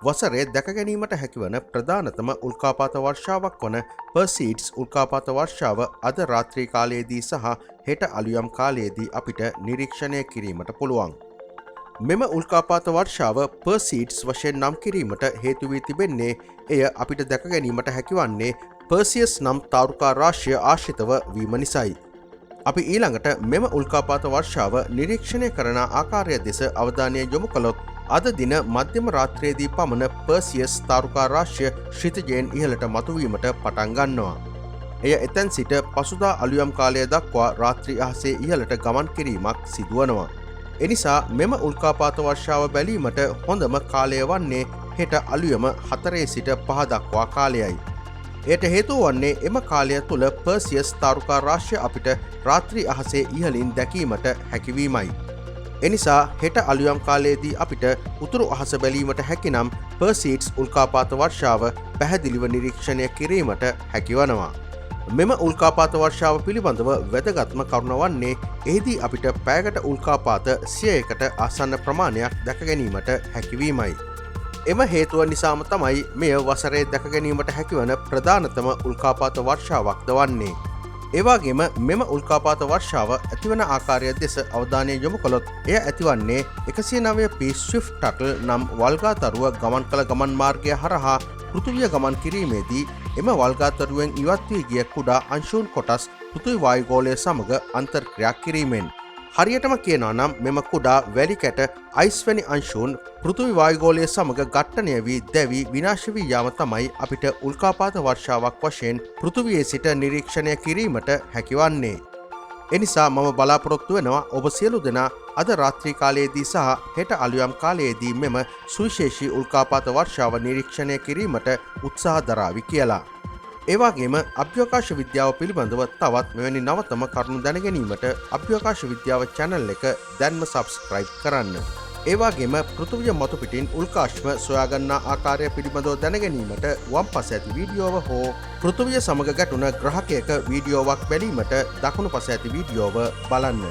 වසරේ දැක ගැනීමට හැකිවන ප්‍රධානතම උල්කාපාත වර්ෂාවක් වන පර්සීඩ්ස් උල්කාපාත වර්ෂාව අද රාත්‍රී කාලයේදී සහ හෙට අලුයම් කාලයේදී අපිට නිරීක්ෂණය කිරීමට පුළුවන්. මෙම උල්කාපාත වර්ෂාව පර්සීඩ්ස් වශයෙන් නම් කිරීමට හේතු වී තිබෙන්නේ එය අපිට දැක ගැනීමට හැකිවන්නේ පර්සියස් නම් තාරුකා රාශිය ආශ්‍රිතව වීම නිසයි. අපි ඊළඟට මෙම උල්කාපාත වර්ෂාව නිරීක්ෂණය කරන ආකාරය දෙස අවධානය යොමු කළොත් අද දින මධ්‍යම රාත්‍රියේදී පමණ පර්සියස් තාරුකා රාශිය ශ්‍රිතජයෙන් ඉහළට මතුවීමට පටන් ගන්නවා. එය එතැන් සිට පසුදා අලුයම් කාලය දක්වා රාත්‍රී අහසේ ඉහළට ගමන් කිරීමක් සිදුවනවා. එනිසා මෙම උල්කාපාත වර්ෂාව බැලීමට හොඳම කාලය වන්නේ හෙට අලුයම 4 සිට 5 දක්වා කාලයයි. එයට හේතුව වන්නේ එම කාලය තුළ පර්සියස් තාරුකා රාශිය අපිට රාත්‍රී අහසේ ඉහළින් දැකීමට හැකිවීමයි. එනිසා හෙට අලුයම් කාලයේදී අපිට උතුරු අහස බැලීමට හැකිනම් පර්සීඩ්ස් උල්කාපාත වර්ෂාව පැහැදිලිව නිරීක්ෂණය කිරීමට හැකිවනවා. මෙම උල්කාපාත වර්ෂාව පිළිබඳව වැදගත්ම කරුණ වන්නේ එහිදී අපිට පැයකට උල්කාපාත 100කට ආසන්න ප්‍රමාණයක් දැක ගැනීමට හැකිවීමයි. එම හේතුව නිසාම තමයි මෙය වසරේ දැක ගැනීමට හැකිවන ප්‍රධානතම උල්කාපාත වර්ෂාවක්ද වන්නේ. ඒවාගේම මෙම උල්කාපාත වර්ෂාව ඇතිවන ආකාරය දෙස අවධානය යොමු කළොත් එය ඇතිවන්නේ 109P ස්විෆ්ට් ටටල් නම් වල්ගාතරුව ගමන් කළ ගමන් මාර්ගය හරහා පෘථිවිය ගමන් කිරීමේදී එම වල්ගාතරුවෙන් ඉවත් වී ගිය කුඩා අංශුන් කොටස් පෘථිවි වායුගෝලය සමග අන්තර්ක්‍රියා කිරීමෙන්. හරියටම කියනවා නම් මෙම කුඩා වැලි කැට අයිස්වැනි අංශුන් පෘථිවි වායුගෝලය සමග ඝට්ටනය වී දැවි විනාශ වී යාම තමයි අපිට උල්කාපාත වර්ෂාවක් වශයෙන් පෘථිවියේ සිට නිරීක්ෂණය කිරීමට හැකිවන්නේ. එනිසා මම බලාපොරොත්තු වෙනවා ඔබ සියලු දෙනා අද රාත්‍රී කාලයේදී සහ හෙට අලුයම් කාලයේදී මෙම සුවිශේෂී උල්කාපාත වර්ෂාව නිරීක්ෂණය කිරීමට උත්සාහ දරාවි කියලා. ඒවාගේම අභ්‍යවකාශ විද්‍යාව පිළිබඳව තවත් මෙවැනි නවතම කරුණු දැනගැනීමට අභ්‍යවකාශ විද්‍යාව channel එක දැන්ම subscribe කරන්න. ඒවාගේම පෘථිවිය මතු පිටින් උල්කාශ්ම සොයාගන්නා ආකාරය පිළිබඳව දැනගැනීමට වම් පස ඇති වීඩියෝව හෝ පෘථිවිය සමග ගැටුණ ග්‍රහකයක වීඩියෝවක් බැලීමට දකුණු පස ඇති වීඩියෝව බලන්න.